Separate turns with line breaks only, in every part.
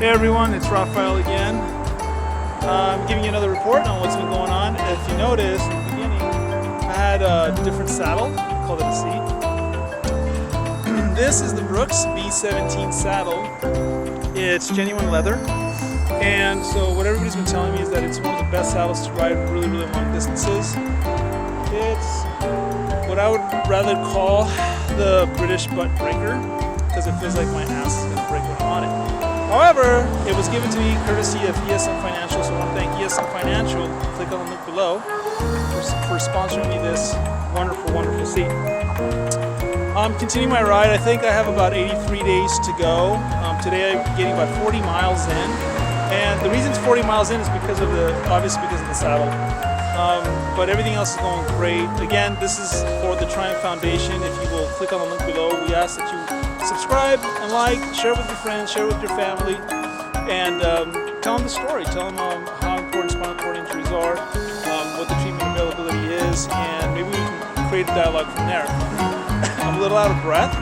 everyone, it's Raphael again. I'm giving you another report on what's been going on. If you notice, in the beginning, I had a different saddle, called it a seat. This is the Brooks B17 saddle. It's genuine leather. And so what everybody's been telling me is that it's one of the best saddles to ride really, really long distances. It's what I would rather call the British butt breaker, because it feels like my ass is going to break when I'm on it. However, it was given to me courtesy of ESM Financial, so I want to thank ESM Financial. Click on the link below for sponsoring me this wonderful, wonderful seat. I'm continuing my ride. I think I have about 83 days to go. Today I'm getting about 40 miles in, and the reason it's 40 miles in is obviously because of the saddle. But everything else is going great. Again, this is for the Triumph Foundation. If you will click on the link below, we ask that you subscribe and like, share with your friends, share with your family, and tell them the story. Tell them how important spinal cord injuries are, what the treatment availability is, and maybe we can create a dialogue from there. I'm a little out of breath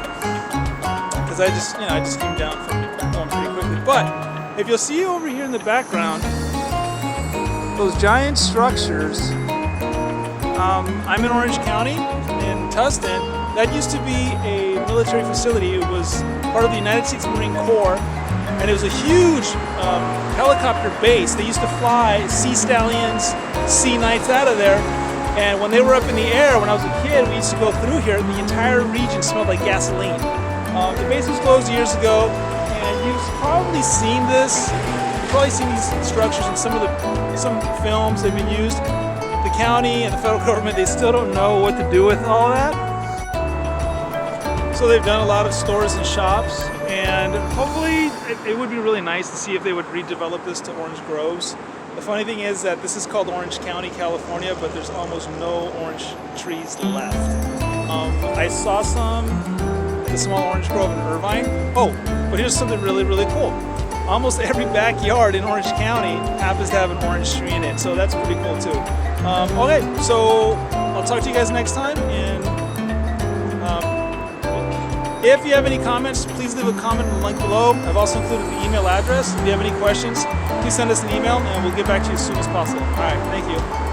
because I just came down from going pretty quickly. But if you'll see over here in the background, those giant structures. I'm in Orange County, in Tustin. That used to be a military facility. It was part of the United States Marine Corps, and it was a huge helicopter base. They used to fly Sea Stallions, Sea Knights out of there, and when they were up in the air, when I was a kid, we used to go through here, and the entire region smelled like gasoline. The base was closed years ago, and you've probably seen this. You've probably seen these structures in some films. They've been used. The county and the federal government, they still don't know what to do with all that. So they've done a lot of stores and shops, and hopefully it would be really nice to see if they would redevelop this to orange groves. The funny thing is that this is called Orange County, California, but there's almost no orange trees left. I saw some in the small orange grove in Irvine. Oh, but here's something really, really cool. Almost every backyard in Orange County happens to have an orange tree in it, so that's pretty cool too. Okay, so I'll talk to you guys next time, and if you have any comments, please leave a comment in the link below. I've also included the email address. If you have any questions, please send us an email, and we'll get back to you as soon as possible. All right, thank you.